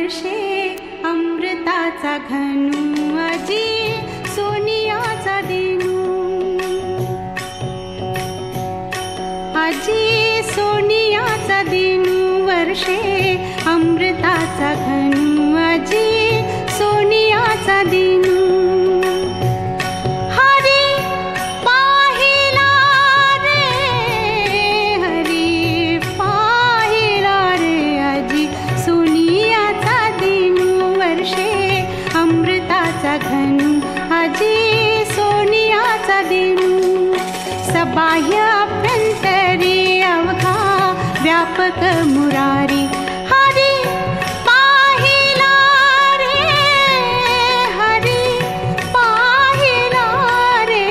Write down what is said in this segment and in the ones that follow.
वर्षे अमृताचा घनू आजी सोनियाचा दिनू आजी सोनियाचा दिनू वर्षे अमृताचा घनू आजी सोनियाचा दिनू आजी सोनियाचा दिनू सबाह्य अभ्यंतरी अवघा व्यापक मुरारी हरी पाहिला रे हरी पाहिला रे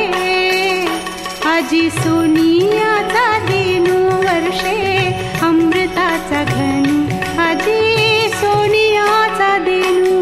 आजी सोनियाचा दिनू वर्षे अमृताचा घनू आजी सोनियाचा दिनू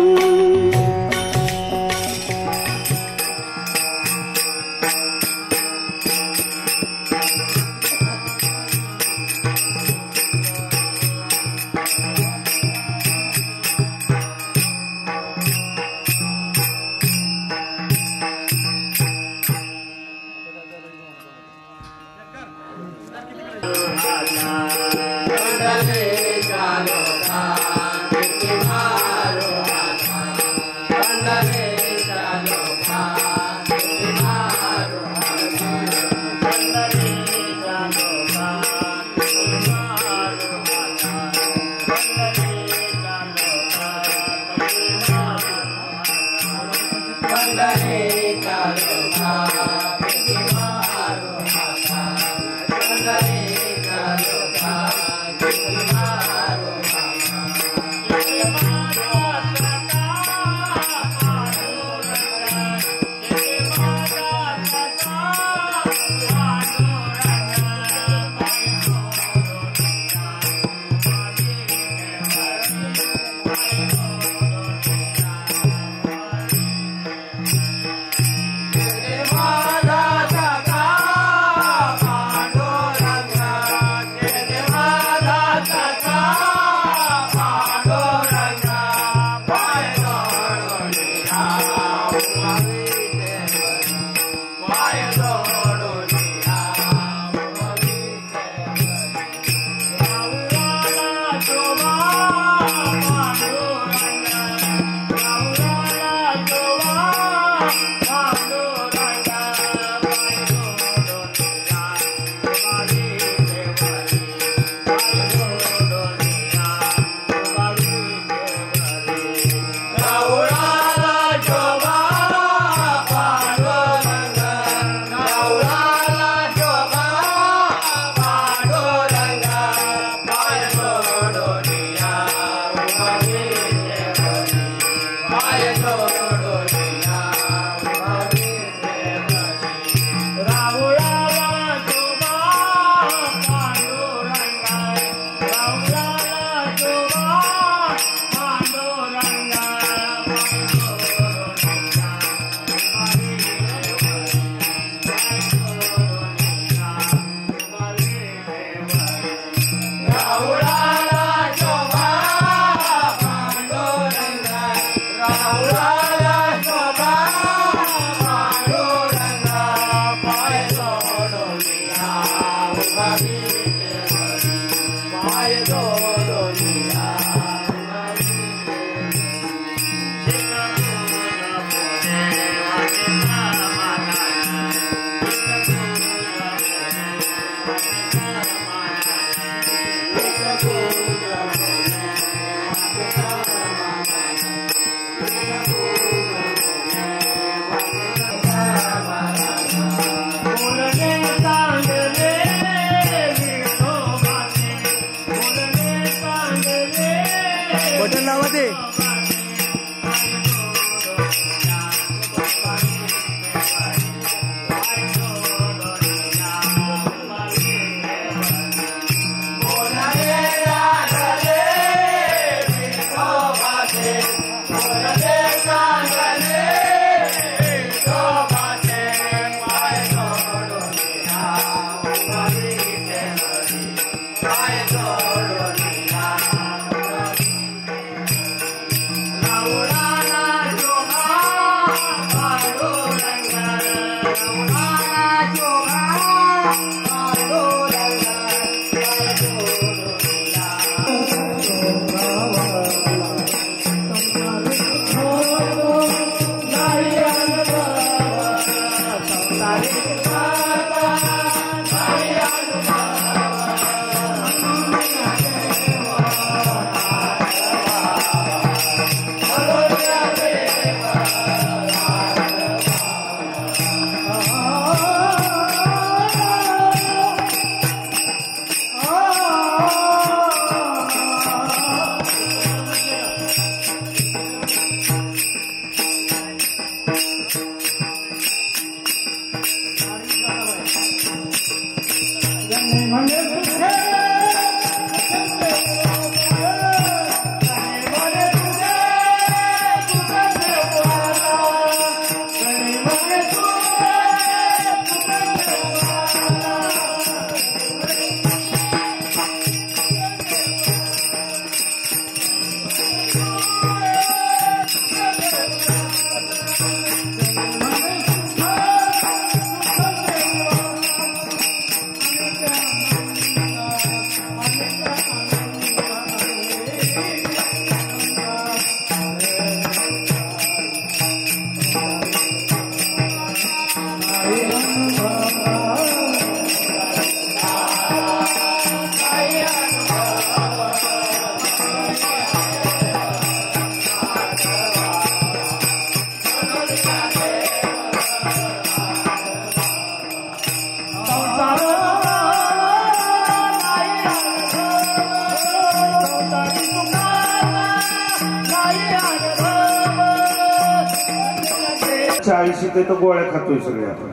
40 तो गोळ्या खातोय सगळे आपण.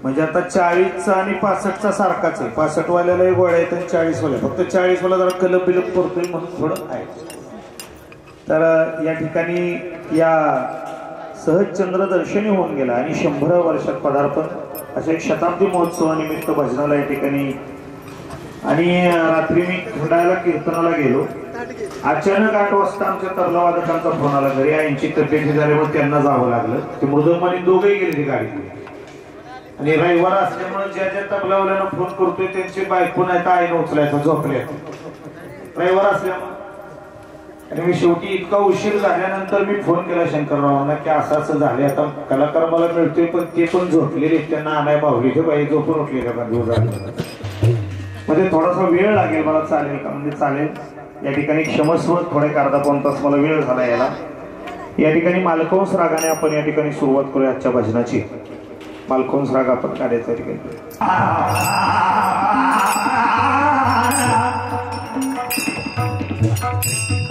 म्हणजे आता 40चा आणि 65चा सारखाच आहे. 65 वाल्यालाही गोळ्या आहेत आणि 40 वाल्या, फक्त 40 वाला जरा कलप बिलप करतोय म्हणून थोडं आहे. तर या ठिकाणी या सहज चंद्रदर्शनी होऊन गेला आणि 100 वर्षात पदार्पण अशा एक शताब्दी महोत्सवानिमित्त भजनाला या ठिकाणी. आणि रात्री मी खंडाळ्याला कीर्तनाला गेलो. अचानक 8 वाजता आमच्या तबला वादकांचा फोन आला. घरी आईंची तब्येत झाल्यामुळे त्यांना जावं लागलं. ते मृदंग दोघेही गेले ती गाडी. आणि रविवार असल्यामुळे ज्या ज्या तबलावाल्यांना फोन करतोय त्यांची बायको नाही तर आईनं उचलायचा झोपल्या रविवार असल्यामुळे. आणि मी शेवटी इतका उशीर झाल्यानंतर मी फोन केला शंकररावांना की असं असं झाले, आता कलाकार मला मिळतोय पण ते पण झोपलेले, त्यांना आणाय मावली ते बाई झोपून उठले का म्हणजे थोडासा वेळ लागेल मला. चालेल का? म्हणजे चालेल. या ठिकाणी क्षमस्व थोडे अर्धा पाऊण तास मला वेळ झाला यायला. या ठिकाणी मालकवंस रागाने आपण या ठिकाणी सुरुवात करूया आजच्या भजनाची. मालकवंस राग आपण काढायचा ठिकाणी.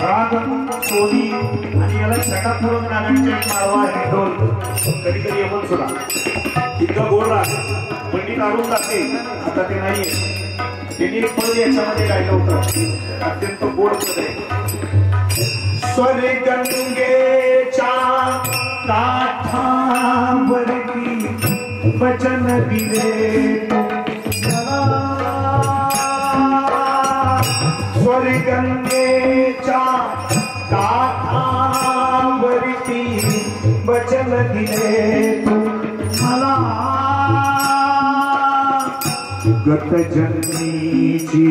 राग सोनी आणि याला छटापूर्वक रागांचे मारवा आहे ढोल. कधी कधी येऊन सुद्धा इतका गोड राग पंडित अरुण दाते आता ते नाहीये. त्यांनी एक पद याच्यामध्ये गायलं होतं, अत्यंत गोड पद आहे. स्वर्गंगेच्या काठावरती वचन दिले स्वर्गंगेच्या काठावरती वचन दिले तू मला. गत जन्मीची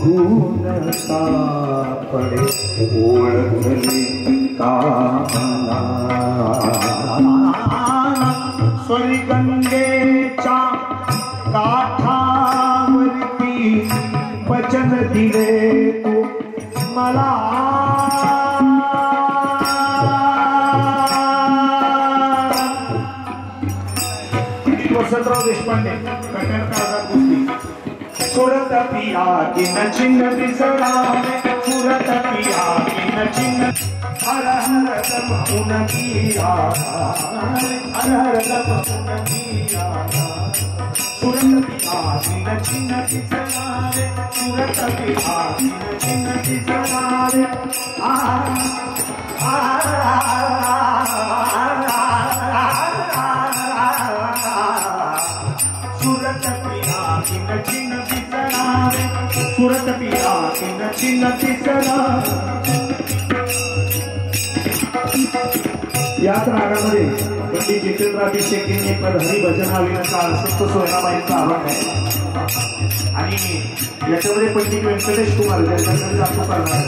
गुण सापडे ओळखले काला. स्वर्गंगेच्या काठावरती वचन दिले तू मला. वसंतराव देशपांडे कन्या काळात कुस्ती. सुरत पिया किन चिन्ह दिसरा सुरत पिया किन चिन्ह हर हर दम किया हर हर दम किया. सुरत पिया किन चिन्ह दिसरा सुरत पिया किन चिन्ह दिसरा सुरत पिया किन चिन्ह दिसरा सुरत पिया किन चिन्ह दिसरा. याच रागामध्ये पंडित जितेंद्राभिषेक यांनी हरिभजन हा विनाचा संत सोयराबाईंचा आव्हान आहे आणि याच्यामध्ये पंडित व्यंकटेश कुमार ज्यांच्याकडे जातो करणार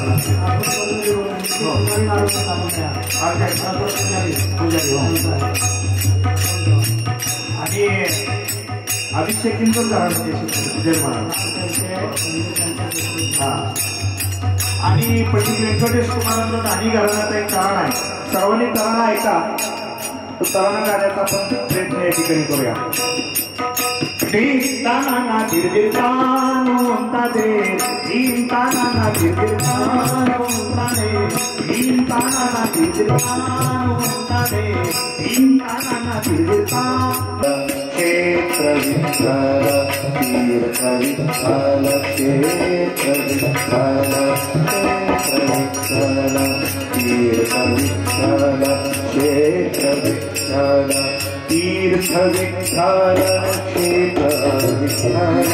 आणि अभिषेकींचं झालं जय महाराज हा आणि पंडित व्यंकटेश कुमारांचं नाही घराण्याचं एक कारण आहे सर्वांनी तराणा ऐका तो तराणा गाण्याचा आपण प्रयत्न या ठिकाणी करूया ताना गिरगिरता दे ताना गिरगिरता दे ताना गिरगिरता दे ताना गिरगिरता क्षेत्र विठ्ठल तीर्थ विठ्ठल क्षेत्र विठ्ठल तीर्थ विठ्ठल क्षेत्र विठ्ठल तीर्थ विठ्ठल क्षेत्र विठ्ठल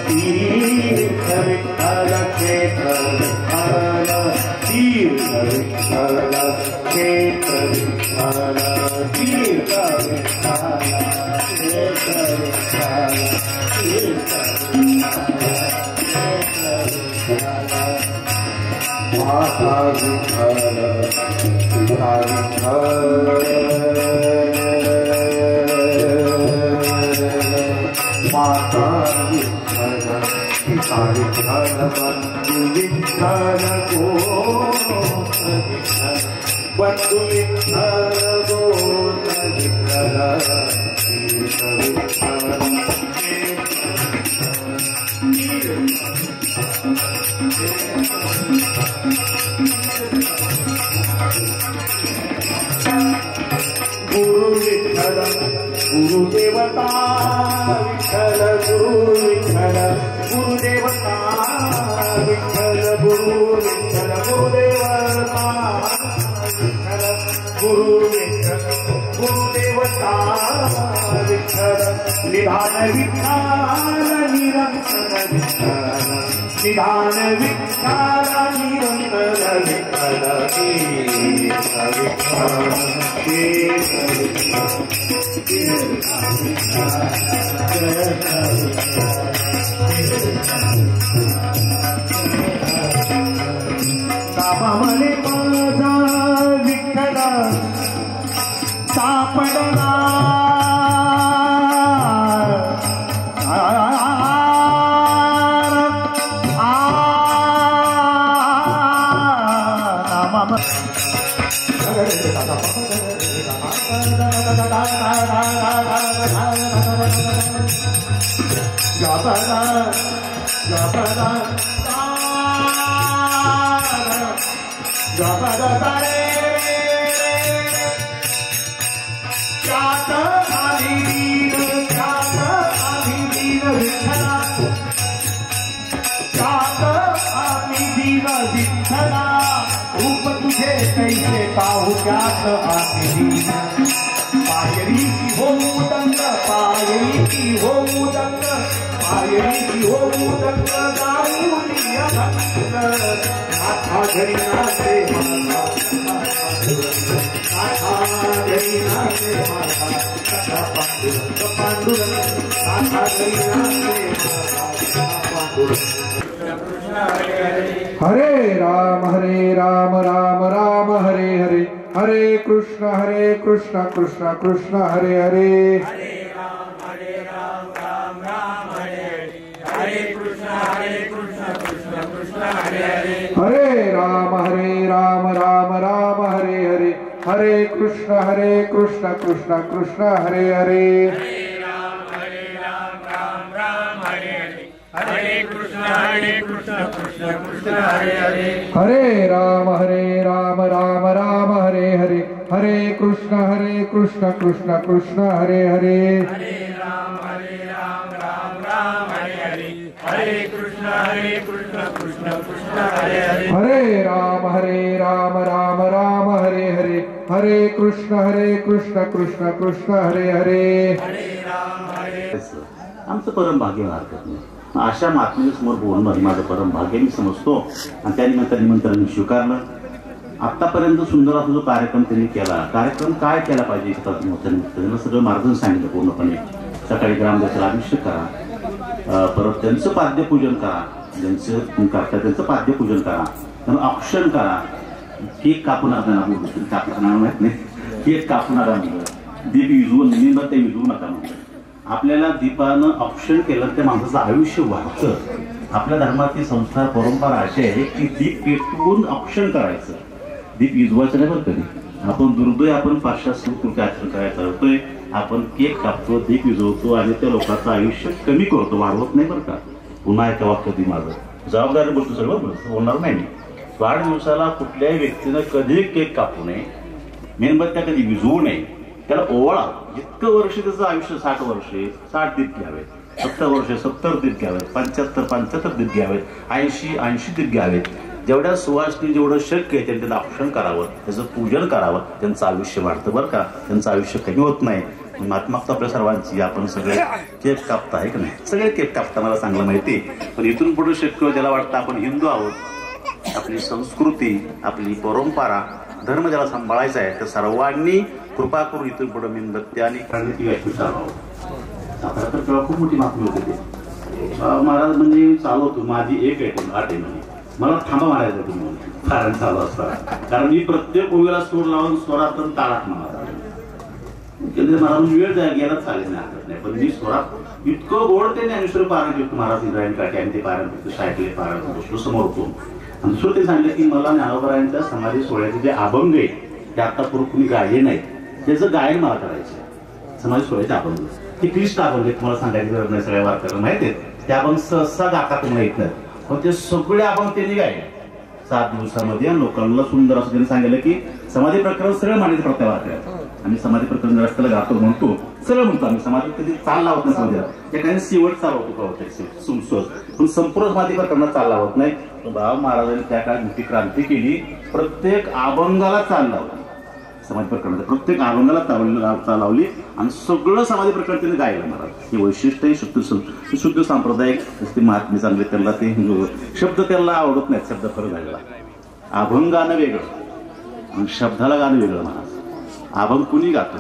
तीर्थ विठ्ठल क्षेत्र विठ्ठल तीर्थ विठ्ठल क्षेत्र विठ्ठल तीर्थ विठ्ठल माता विठ्ठल पिता विठ्ठल माता विठ्ठल पिता विठ्ठल बंधु विठ्ठल बंधु विठ्ठल गोत्र विठ्ठल तीर्थ विठ्ठल गुरु विठ्ठल गुरुदेवता विठ्ठल गुरु विठ्ठल गुरुदेवता विठ्ठल गुरु विठ्ठल गुरुदेवता विठ्ठल गुरु विठ्ठल गुरुदेवता विठ्ठल निधान विठ्ठल निरंतर विठ्ठल निधान विठ्ठल निरंतर विठ्ठल कामामले माझा विठ्ठल सापडला रूप तुझे कैसे पाहू त्यात आम्ही पायरी की हो मुदंग पायरी की हो मुदंग पायरी की हो मुदंग गाऊनी अभंग नाथा घरी नाचे नाथा घरी नाचे पांडुरंग नाथा घरी नाचे हरे राम राम राम हरे हरे हरे कृष्ण कृष्ण कृष्ण हरे हरे हरे राम राम राम हरे हरे कृष्ण कृष्ण कृष्ण हरे हरे हरे राम राम हरे हरे हरे कृष्ण कृष्ण कृष्ण हरे हरे हरे कृष्ण कृष्ण कृष्ण हरे हरे हरे राम राम हरे हरे हरे कृष्ण कृष्ण कृष्ण हरे हरे हरे राम राम हरे हरे हरे कृष्ण कृष्ण कृष्ण हरे हरे हरे राम राम हरे हरे हरे कृष्ण कृष्ण कृष्ण हरे हरे हरे राम आमचं परम भाग्य हरकत नाही अशा महात्म्याच्या समोर बोलणं माझं परम भाग्य मी समजतो आणि त्या निमित्ताने निमंत्रण स्वीकारलं आतापर्यंत सुंदर असा जो कार्यक्रम त्यांनी केला, कार्यक्रम काय केला पाहिजे त्यांना सगळं मार्गदर्शन सांगितलं पूर्णपणे. सकाळी ग्रामदेवतेला अभिषेक करा, परत त्यांचं पाद्यपूजन करा, ज्यांचं करता त्यांचं पाद्यपूजन करा, त्यांना औक्षण करा, केक कापून नका बोलू, कापणार माहित नाही, केक कापू नका म्हणलं, दीप विजवून ते विजवू नका म्हणलं. आपल्याला दीपानं औक्षण केलं त्या माणसाचं आयुष्य वाढतं. आपल्या धर्मातली संस्कार परंपरा अशी आहे की दीप पेटवून औक्षण करायचं, दीप विजवायचं नाही बरं कधी. आपण दुर्दैव आपण पाश्चात्य संस्कृती आचरण करायचं होतोय, आपण केक कापतो, दीप विजवतो आणि त्या लोकांचं आयुष्य कमी करतो, वाढवत नाही बरं का. पुन्हा एका वाक्यात माझं जबाबदारी बोलतो सगळं होणार नाही. वाढदिवसाला कुठल्याही व्यक्तीनं कधी केक कापू नये, मेणबत्त्या कधी विजवू नये, त्याला ओवाळा. जितकं वर्ष त्याचं आयुष्य 60 वर्षे 60 दीप घ्यावेत, 70 वर्षे 70 दीप घ्यावेत, 75 दीप घ्यावेत, 80 दीप घ्यावेत. जेवढ्या सुवासनी जेवढं शक्य आहे त्यांचं औक्षण करावं, त्याचं पूजन करावं, त्यांचं आयुष्य वाढतं बरं का, त्यांचं आयुष्य कमी होत नाही. मागतं आपल्या सर्वांची आपण सगळे केक कापता आहे का नाही, सगळे केक कापता मला चांगलं माहिती. पण इथून पुढे शक्य ज्याला वाटतं आपण हिंदू आहोत, आपली संस्कृती आपली परंपरा धर्म ज्याला सांभाळायचा आहे त्या सर्वांनी कृपा करून इथून पुढे मेणबत्ती आणि आता तर तेव्हा खूप मोठी मागणी होती. ते महाराज म्हणजे चालवतो माझी एक आयटम 8 आहे म्हणजे मला थांबा मारायचं तुम्ही कारण चालू असताना, कारण मी प्रत्येक ओवीला सूर लावून स्वरातून ताळात मारा मला वेळ गेला चालेल नाही, पण मी स्वरात इतकं गोड ते ज्ञानेश्वर पारायण करतो महाराज इंद्रायण काठी आणि ते पारायण करतो, शाळेतले पारायण करतो समोर होतो. आणि दुसरं ते सांगितलं की मला ज्ञानोबरायांच्या समाधी सोहळ्याचे जे अभंग आहे ते आतापूर्वी कुणी गायले नाहीत, त्याचं गायन मला करायचं. समाधी सोहळ्याचे अभंग ते क्लिष्ट अभंग आहे, तुम्हाला सांगायची गरज नाही, सगळ्या वारकऱ्यांना माहिती आहे. ते अभंग सहसा गाता तुम्हाला येत नाही, पण ते सगळे अभंग त्यांनी गायले 7 दिवसामध्ये. लोकांना सुंदर असं त्यांनी सांगितलं की समाधी प्रकरण सरळ मांडायचं प्रत्येक वारकऱ्यात. आम्ही समाधी प्रकरण रस्त्याला गातो म्हणतो, सरळ म्हणतो आम्ही, समाधी कधी चाल लावत नाही समाधीला, त्या काही शेवट चालवतो सुमसोज, पण संपूर्ण समाधी प्रकरणात चाल लावत नाही. बाबा महाराजांनी त्या काळात मोठी क्रांती केली, प्रत्येक अभंगाला चाल लावली, समाधी प्रकरणात प्रत्येक अभंगाला चाल लावली आणि सगळं समाधी प्रकरण त्यांनी गायलं महाराज. हे वैशिष्ट्य शुद्ध सांप्रदायिक महात्मे चांगले, त्यांना ते शब्द त्यांना आवडत नाहीत, शब्द खरं गायला. अभंग गाणं वेगळं आणि शब्दाला गाणं वेगळं महाराज. अभंग कुणी गातं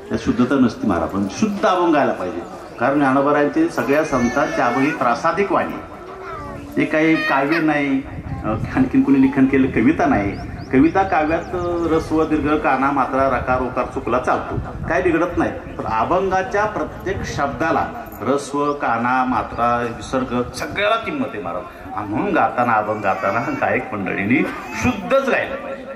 त्यात शुद्धता नसती महाराज, पण शुद्ध अभंग गायला पाहिजे. कारण ज्ञानोबरायांचे सगळ्या संतांचे अभंग ही प्रासादिक वाणी, ते काही काव्य नाही, आणखीन कुणी लिखाण केलं कविता नाही. कविता काव्यात रस्व दीर्घ काना मात्रा रकार ओकार चुकला चालतो, काय बिघडत नाही. पण अभंगाच्या प्रत्येक शब्दाला रस्व काना मात्रा विसर्ग सगळ्याला किंमत आहे महाराज. म्हणून गाताना अभंग गाताना गायक मंडळींनी शुद्धच गायला पाहिजे.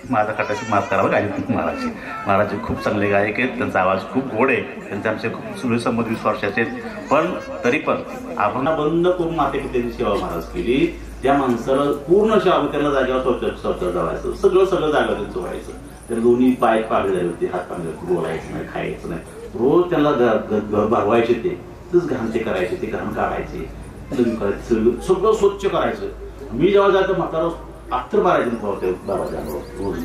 माझा कटाशी माफ करावा गायक महाराजची. महाराज खूप चांगले गायक आहेत, त्यांचा आवाज खूप गोड आहे, त्यांचे आमचे खूप सुळे संबंध 20 वर्षाचे आहेत. पण तरी पण अभंग बंद करून मातेपित्याची सेवा महाराज केली. त्या माणसाला पूर्ण सेवा, त्यांना जागेवर शौचालय जावायचं, सगळं जागेवर त्यांचं व्हायचं. तर दोन्ही पाय पाडले झाले होते, हात पाडले होते, बोलायचं नाही, खायचं नाही. रोज त्यांना घर भरवायचे, तेच घाण ते करायचे, ते घाण काढायचे, सगळं स्वच्छ करायचं. मी जेव्हा जायचं म्हातारा अत्तर मारायचे बाबाच्या रोज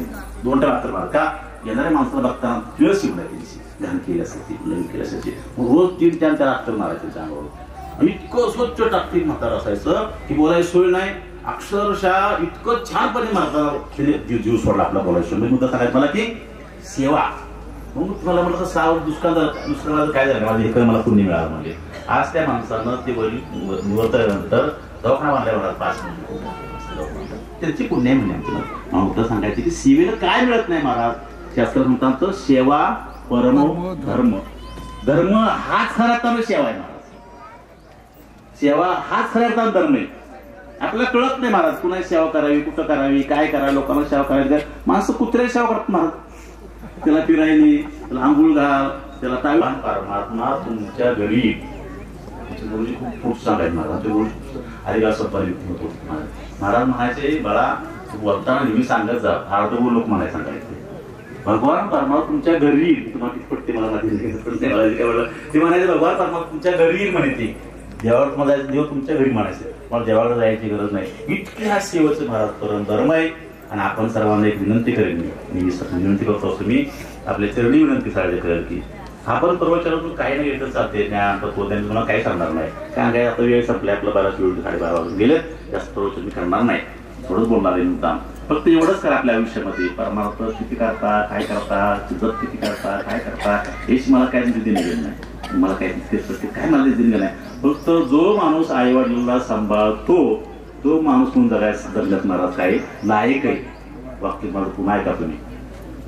2 टाइम अत्तर मारा. का येणाऱ्या माणसाला बघताना किळस शिवणार त्यांची घाण केली असायची, नवीन केली असायची, रोज 3 टाइम त्याला अत्तर मारायचे त्यांच्या अंगावर. इतकं स्वच्छ टाकतील म्हातारा असायचं की बोलायची सोय नाही. अक्षरशः इतकं छानपणे म्हातारा जीव सोडला आपला बोलायची सोय. मुद्दा सांगायचं मला की सेवा. मग तुम्हाला म्हटलं साव दुष्काळ काय झालं माझे हे मला पुण्य मिळालं. म्हणजे आज त्या माणसानं ते वडील निवडल्यानंतर दवाखाना बांधल्यावर 5 मिनिट त्याची पुण्य म्हणजे आमचं सांगायचं की सेवेला काय मिळत नाही महाराज. शास्त्र म्हणतात सेवा परमो धर्म. धर्म हाच खरा तर सेवा आहे महाराज. सेवा हाच खरा तर धर्म आहे. आपल्याला कळत नाही महाराज कुणाची सेवा करावी, कुठं करावी, काय करावी, लोकांना सेवा करायची. माणसं कुत्र्याची सेवा करतात महाराज. त्याला फिरायली, त्याला आंघोळ घाल, त्याला काय. परमात्मा तुमच्या घरी खूप सांगायचं महाराज. हरिदास महाराज म्हणायचे बाळा बोलताना नेहमी सांगत जा, अर्ध बोल लोक म्हणायला सांगायचे. भगवान परमात्मा तुमच्या घरी येईल. तुम्हाला कितपट ते मला ते म्हणायचे भगवान परमात्मा तुमच्या घरी येईल म्हणे. ते देवाला म्हणायचं देव तुमच्या घरी म्हणायचे. मला देवाला जायची गरज नाही. इतके हा सेवेचं महाराज परम धर्म आहे. आणि आपण सर्वांना एक विनंती करेन, मी विनंती करतो असं मी आपल्या चरणी विनंती साजरी करेल की आपण परवाच्यातून काही नाही येतच चालते. ज्ञान तत्व त्यांनी तुम्हाला काही सांगणार नाही. कारण काय आता वेळ संपले, आपलं 12 वेळ 12:30 वाजून गेले, जास्त प्रवचन मी करणार नाही. थोडंच बोलणार आहे मुद्दाम. फक्त एवढंच करा आपल्या आयुष्यामध्ये, परमार्थ किती करता, काय करता, जप किती करता, काय करता, याची मला काय देणं गेलं नाही. मला काय काय मला देणं गेलं नाही. फक्त जो माणूस आई वडिलांना सांभाळतो तो माणूस म्हणून जगण्यात महाराज काय लायक आहे. वाक्य मला पुन्हा ऐका तुम्ही.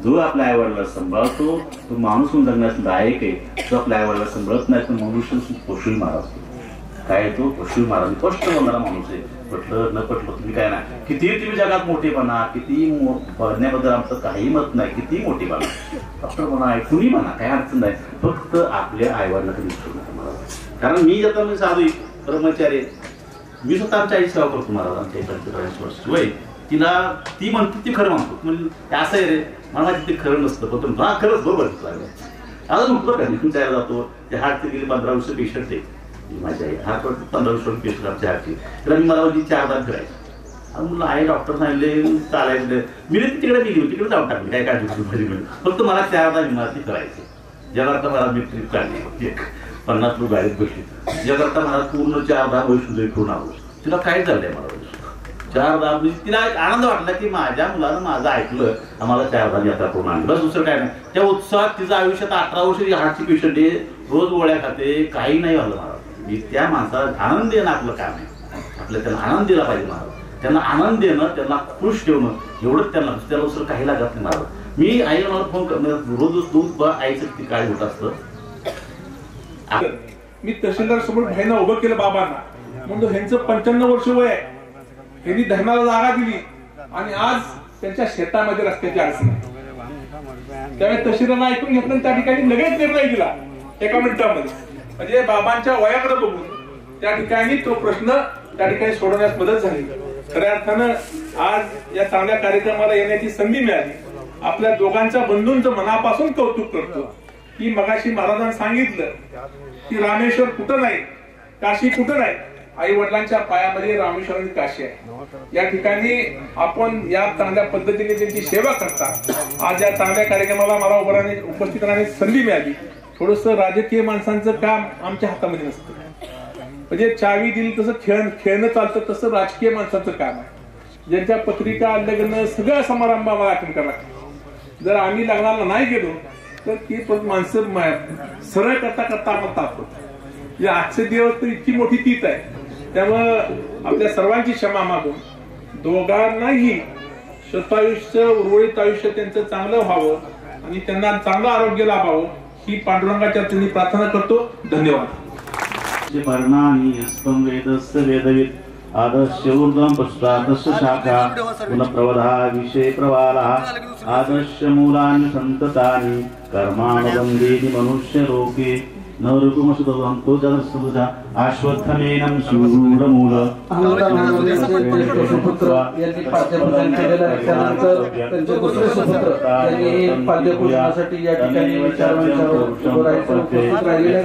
जो आपल्या आई वडिलांना सांभाळतो तो माणूस म्हणून जगण्यास लायक आहे. जो आपल्या आई वडिलांना सांभाळत नाही तर मनुष्य पशु महाराज काय, तो पशु महाराज स्पष्ट बोलणारा माणूस आहे. पटलं न पटलं तुम्ही काय ना, कितीही तुम्ही जगात मोठेपणा, किती बघण्याबद्दल आमचं काही मत नाही, किती मोठेपणा डॉक्टर म्हणा, कुणी म्हणा, काही अडचण नाही. फक्त आपल्या आईवडिलांना विसरू नका महाराज. कारण मी आता मी साधू ब्रह्मचारी, मी स्वतः आमच्या आई सेवा करतो महाराज. आमच्या 45 वर्ष वय. तिला ती म्हणते ती खरं म्हणतो. म्हणजे असं आहे रे मला ते खरं नसतं, फक्त हा खरंच बरोबर आता म्हटलं का तुमच्या आईला जातो. ते हार्टचे गेले 15 वर्ष पेशंट आहे माझ्या आई. हार्ट 15 वर्ष पेशंट आमच्या हार्टची. तर मी मला 4 दात फिरायचं. म्हणलं आई डॉक्टर सांगितले चालायचं. मी तिकडे गेली होती, तिकडे जाऊन टाकली काय काळजी माझी मिळून. फक्त मला 4 दात इमारती करायची. ज्याकरता मला मी ट्रीप काढली 50 लोक गाडीत बसली. ज्याकरता मला पूर्ण 4 दात वैष्णोदेवी फिरून आलो. तिला काय झालंय मला 4 दात. तिला एक आनंद वाटला की माझ्या मुलानं माझं ऐकलं, आम्हाला 4 दात यात्रा करून आणली. बस दुसरं काय नाही. त्या उत्साहात तिचं आयुष्यात 18 वर्ष हार्टची पेशंट आहे, रोज गोळ्या खाते, काही नाही झालं मला. मी त्या माणसाला आनंद देणं आपलं काम आहे. आपल्याला त्यांना आनंद दिला पाहिजे महाराज. त्यांना आनंद देणं, त्यांना खुश ठेवणं एवढंच त्यांना दुसरं काही लागत नाही महाराज. मी आईला मला फोन करणं रोज दूध आईचं किती काय होत असतं. मी तहसीलदार समोर भाईना उभं केलं बाबांना. म्हणतो ह्यांचं 95 वर्ष वय आहे, ह्यांनी धर्माला जागा दिली आणि आज त्यांच्या शेतामध्ये रस्त्याची अडचण आहे. त्यावेळेस तहसीलदारांना ऐकून घेतलं, त्या ठिकाणी लगेच निर्णय दिला 1 मिनिटामध्ये. म्हणजे बाबांच्या वयाकडे बघून त्या ठिकाणी तो प्रश्न त्या ठिकाणी सोडवण्यास मदत झाली. खऱ्या अर्थानं आज या चांगल्या कार्यक्रमाला येण्याची संधी मिळाली. आपल्या दोघांच्या बंधूंचं मनापासून कौतुक करतो की मगाशी महाराजांनी सांगितलं की रामेश्वर कुठं नाही, काशी कुठं नाही, आई वडिलांच्या पायामध्ये रामेश्वर आणि काशी आहे. या ठिकाणी आपण या चांगल्या पद्धतीने त्यांची सेवा करता. आज या चांगल्या कार्यक्रमाला मला उपस्थित राहण्याची संधी मिळाली. थोडस राजकीय माणसांचं काम आमच्या हातामध्ये नसतं. म्हणजे चावी दिली तसं खेळणं चालतं, तसं राजकीय माणसाचं काम आहे. ज्यांच्या पत्रिका लग्न सगळं समारंभ आम्हाला अटेंड करावं लागतं. जर आम्ही लग्नाला नाही गेलो तर ती माणसं सरळ करता करता आम्हाला तापतो. आजचे दिवस तर इतकी मोठी तीच आहे. त्यामुळं आपल्या सर्वांची क्षमा मागून दोघांनाही शतायुष्य उर्वरित आयुष्य त्यांचं चांगलं व्हावं आणि त्यांना चांगलं आरोग्य लाभावं ही पांडुरंगाच्या चरणी प्रार्थना करतो. धन्यवाद. वेदविद आदर्श ऊर्ध्वं पश्चादर्श शाखा पुनप्रवधा विषय प्रवाला आदर्श मूलानि संततानि कर्मानुबन्धीनि मनुष्य लोके नवरुकुमसुतवन्तो जलसुजा अश्वत्थमेनं शूरमूल सुपुत्र यांनी पाद्यपूजन केलेलं आहे. त्यानंतर त्यांचे दुसरे सुपुत्र यांनी पाद्यपूजनासाठी या ठिकाणी उपस्थित राहिलेले.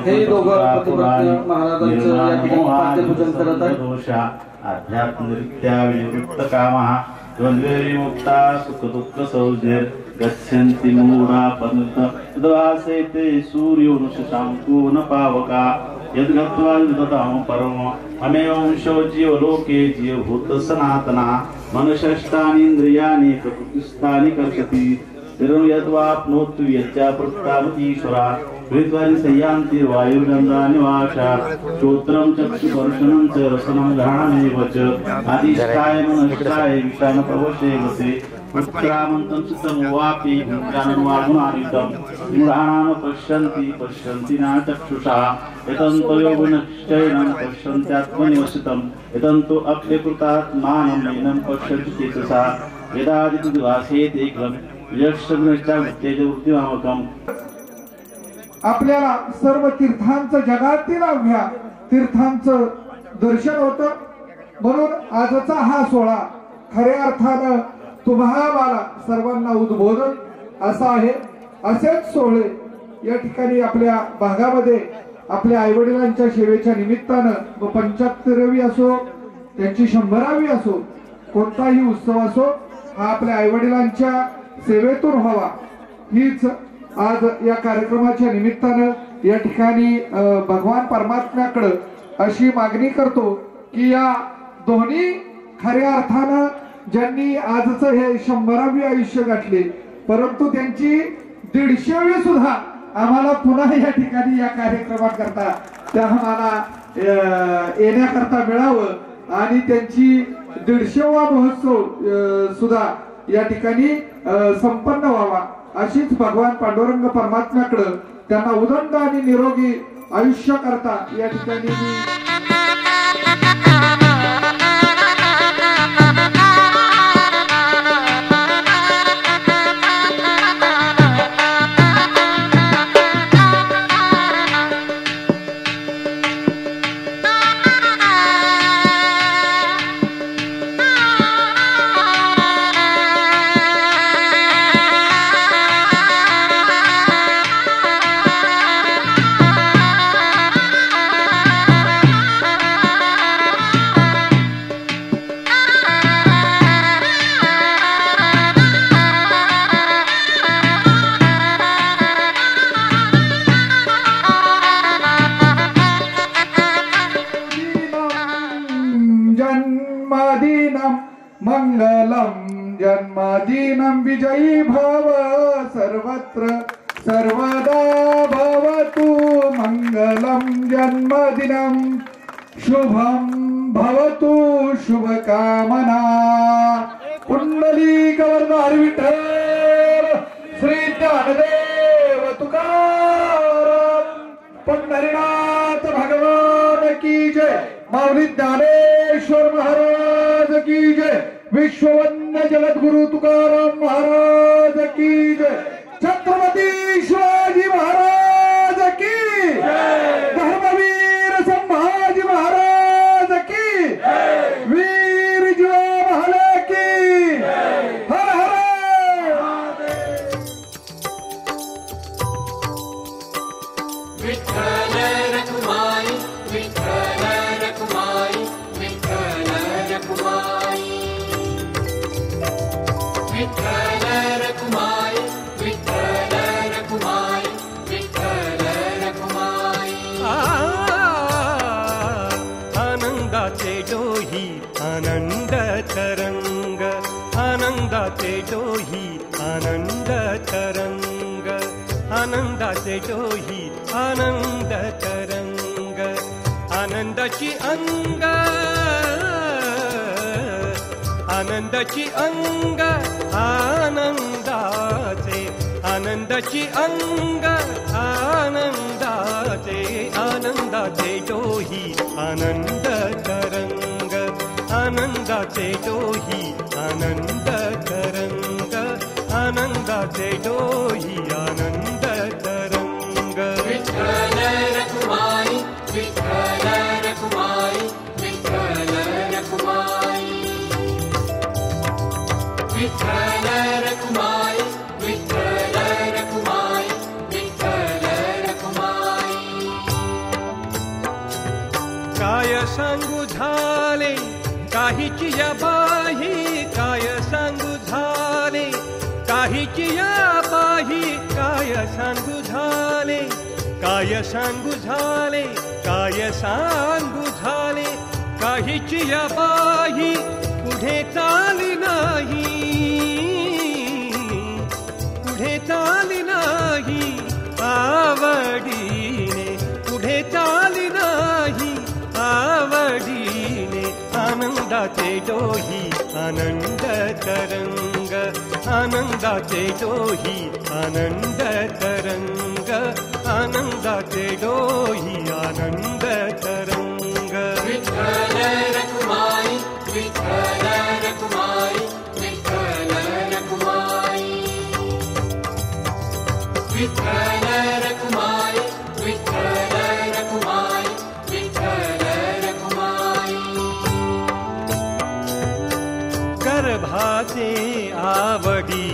हे दोघं पतिपत्नी महाराजांचं या ठिकाणी पाद्यपूजन करत आहेत. आध्यात्मरित्या विमुक्त कामः द्वंद्वविमुक्ता सुखदुःख सौजन्य गच्छन्ति मूढा पंत द्वासेते सूर्यो न शशांको न पावका यद्गत्वा विदतां परम अमेवंशो जीवलोके जीवभूत सनातना मनषष्टानि इन्द्रियाणि प्रकृतिस्थानि कर्षति स्थिरं यद्वाप्नोतु यच्चा प्रत्यावतीश्वरा प्रीत्वानि संयान्ति वायुर्गन्धानि वाचा श्रोत्रं चक्षुपर्शनं च रसनं घ्राणमेव च अधिष्ठाय मनष्ठाय विषान प्रवशेवते उत्क्रामन्तं चित्तं वापि भूतानुवागुणानितं मूढानां पश्यन्ति न चक्षुषा एतन्तो योगनिश्चयनं पश्यन्त्यात्मनिवसितं एतन्तो अप्यकृतात्मानं नैनं पश्यन्ति चेतसा यदादितुद्वासेते एकं यक्षग्नश्चा तेजवृत्तिमामकम्. आपल्याला सर्व तीर्थांचं जगातील अवघ्या तीर्थांचं दर्शन होतं. म्हणून आजचा हा सोहळा खऱ्या अर्थानं तुम्हाला सर्वांना उद्बोधन असा आहे. असेच सोहळे या ठिकाणी आपल्या भागामध्ये आपल्या आईवडिलांच्या सेवेच्या निमित्तानं व 75वी असो त्यांची 100वी असो कोणताही उत्सव असो हा आपल्या आईवडिलांच्या सेवेतून व्हावा हीच आज या कार्यक्रमाच्या निमित्तानं या ठिकाणी भगवान परमात्म्याकडे अशी मागणी करतो की या दोन्ही खऱ्या अर्थानं ज्यांनी आजचं हे 100वे आयुष्य गाठले, परंतु त्यांची 150वी सुद्धा आम्हाला पुन्हा या ठिकाणी या कार्यक्रमाकरता त्या आम्हाला येण्याकरता मिळावं आणि त्यांची 150वा महोत्सव सुद्धा या ठिकाणी संपन्न व्हावा अशीच भगवान पांडुरंग परमात्म्याकडे त्यांना उदंड आणि निरोगी आयुष्य करता या ठिकाणी जन्मदिनं विजयी भव सर्वत्र सर्वदा भवतु मंगलम जन्मदिनं शुभं भवतु शुभकामना पुंडलीकवरदारी विठ्ठल श्री ज्ञानदेव तुकाराम पंढरीनाथ भगवान की जय माऊली ज्ञानेश्वर महाराज की जय विश्ववंद्य जगद्गुरु तुकाराम महाराज की जय छत्रपती शिवाजी महाराज की धर्मवीर संभाजी महाराज की वीर जीवा महाले की हर हर विठ्ठल रखुमाई विठ्ठल रखुमाई विठ्ठल रखुमाई विठ्ठल रखुमाई विठ्ठल रखुमाई विठ्ठल रखुमाई आनंदाचे डोही आनंद तरंग आनंदाचे डोही आनंद तरंग आनंदाचे डोही आनंद तरंग आनंदाची अंग आनंदाची अंग आनंदाचे आनंदाची अंग आनंदाचे आनंदाचे डोही आनंद तरंग आनंदाचे डोही आनंद तरंग आनंदाचे डोही आनंद तरंग विठ्ठल रखुमाई विठ्ठल रखुमाई विठ्ठल रखुमाई विठ्ठल रखुमाई विठ्ठल रखुमाई विठ्ठल रखुमाई काय सांगू झाले काहीची या बाही काय सांगू झाले काहीची या बाही काय सांगू झाले काय सांगू झाले काय सांगू झाले काहीची या बाही पुढे चाली नाही पुढे चाली नाही आवडीने पुढे चाली नाही आवडीने आनंदाचे डोही आनंद तरंग आनंदाचे डोही आनंद तरंग आनंदाचे डोही आनंद तरंग विठ्ठल रखुमाई विठ्ठल रखुमाई विठ्ठल रखुमाई विठ्ठल रखुमाई विठ्ठल रखुमाई विठ्ठल रखुमाई गर्भाचे आवडी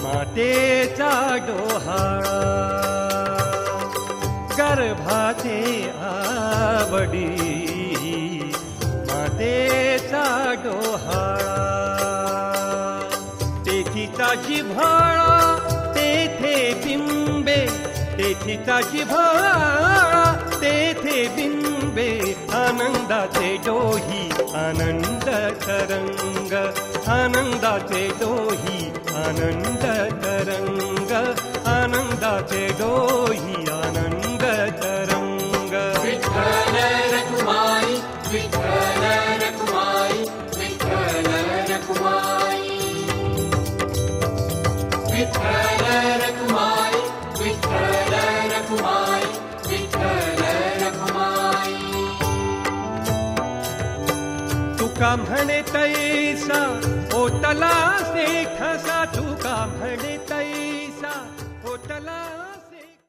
मातेचा डोहाळा गर्भाचे आवडी मातेचा डोहाळा तेथीचा जिव्हाळा तेथे बिंबे तेथीचा जिव्हाळा तेथे बिंबे उभे आनंदाचे डोही आनंद तरंग आनंदाचे डोही आनंद तरंग आनंदाचे डोही आनंद तरंग विठ्ठल रखुमाई विठ्ठल रखुमाई विठ्ठल रखुमाई विठ्ठल रखुमाई विठ्ठल रखुमाई विठ्ठल रखुमाई तुका म्हणे तैसा ओतला से ठसा तुका म्हणे